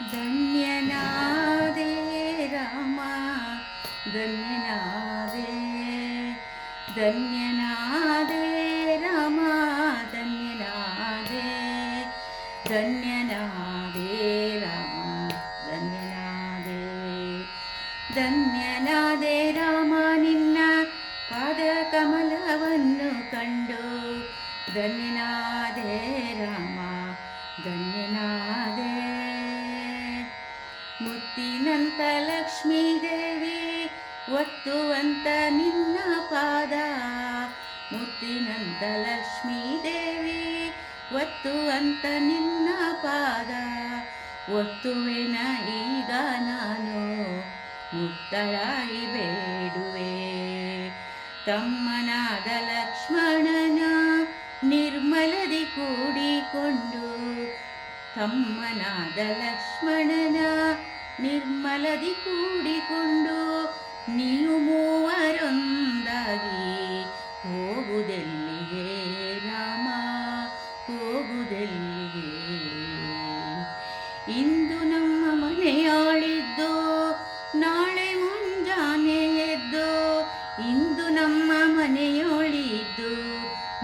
ಧನ್ಯನಾದೆ ರಾಮ ಧನ್ಯನಾದೆ ಧನ್ಯನಾದೆ ರಾಮ ಧನ್ಯನಾದೆ ಧನ್ಯನಾದೆ ರಾಮ ಧನ್ಯನಾದೆ ಧನ್ಯನಾದೆ ರಾಮ ನಿನ್ನ ಪಾದ ಕಮಲವನ್ನು ಕಂಡು ಧನ್ಯನಾದೆ ರಾಮ ಧನ್ಯನಾದೆ ಮುತ್ತಿನಂತ ಲಕ್ಷ್ಮೀ ದೇವಿ ಒತ್ತುವಂತ ನಿನ್ನ ಪಾದ ಮುತ್ತಿನಂತ ಲಕ್ಷ್ಮೀ ದೇವಿ ಒತ್ತುವಂತ ನಿನ್ನ ಪಾದ ಒತ್ತುವೆನ ಈಗ ನಾನು ಮುಕ್ತಳಾಗಿ ಬೇಡುವೆ ತಮ್ಮನಾದ ಲಕ್ಷ್ಮಣನ ನಿರ್ಮಲದಿ ಕೂಡಿಕೊಂಡು ತಮ್ಮನಾದ ಲಕ್ಷ್ಮಣನ ನಿರ್ಮಲದಿ ಕೂಡಿಕೊಂಡು ನೀವು ಮೂವರೊಂದಾಗಿ ಹೋಗುವುದೆಲ್ಲಿಗೆ ರಾಮ ಹೋಗುವುದೆಲ್ಲಿಗೆ ಇಂದು ನಮ್ಮ ಮನೆಯಾಳಿದ್ದು ನಾಳೆ ಮುಂಜಾನೆ ಎದ್ದು ಇಂದು ನಮ್ಮ ಮನೆಯೊಳಿದ್ದು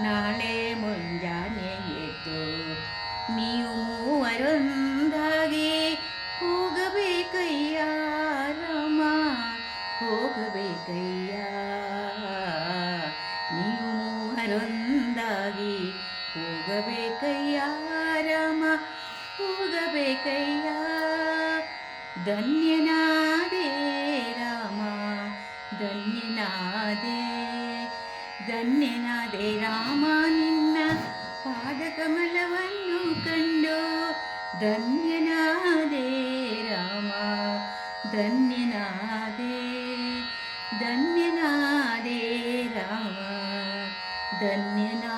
ನಾಳೆ ಮುಂಜಾನೆ ಎದ್ದು ನೀವು ಮೂವರೊಂದಾಗಿ ಹೋಗಬೇಕಯ್ಯ ರಾಮ ಹೋಗಬೇಕಯ್ಯ ನೀವು ಮೂವರೊಂದಾಗಿ ಹೋಗಬೇಕಯ್ಯ ರಾಮ ಹೋಗಬೇಕಯ್ಯ ಧನ್ಯನಾದೆ ರಾಮ ಧನ್ಯನಾದೆ ಧನ್ಯನಾದೆ ರಾಮ ನಿನ್ನ ಪಾದಕಮಲವನ್ನು ಕಂಡು ಧನ್ಯನಾದೆ ರಾಮ ಧನ್ಯನಾದೆ ಧನ್ಯನಾದೆ ರಾಮ ಧನ್ಯನಾದೆ